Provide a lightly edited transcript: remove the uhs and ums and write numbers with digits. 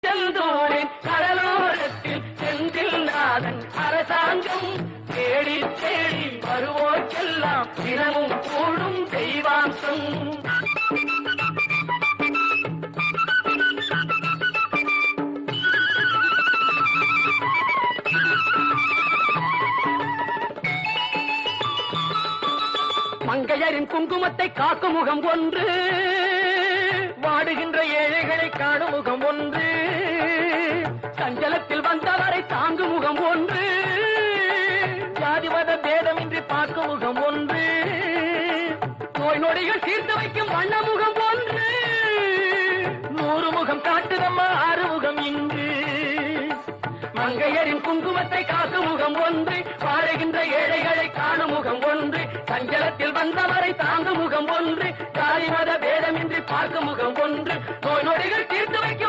செந்தூரின் கடலோரத்தில் செந்தில் நாதன் அரசாங்கம் தேடி தேடி வருவோர்க்கெல்லாம் தினமும் கூடும் தெய்வாம்சம். மங்கையரின் குங்குமத்தை காக்கும் முகம் ஒன்று, வாடுகின்ற ஏழைகளை காணும் முகம் ஒன்று, சஞ்சலத்தில் வந்தவரை தாங்கும் முகம் ஒன்று, ஜாதிமத பேதமின்றி பார்க்கும் முகம் ஒன்று, நோய் நொடிகள் தீர்த்து வைக்கும் வண்ண முகம் ஒன்று, 100 முகம் காட்டுதம்மா 6 முகம் இங்கு. மங்கையரின் குங்குமத்தை காக்கும் முகம் ஒன்று, வாழுகின்ற ஏழைகளை காணும் முகம் ஒன்று, சஞ்சலத்தில் வந்தவரை தாங்கும் முகம் ஒன்று, ஜாதி மத பேதமின்றி பார்க்கும் முகம் ஒன்று, நோய் நொடிகள் தீர்த்து வைக்கும்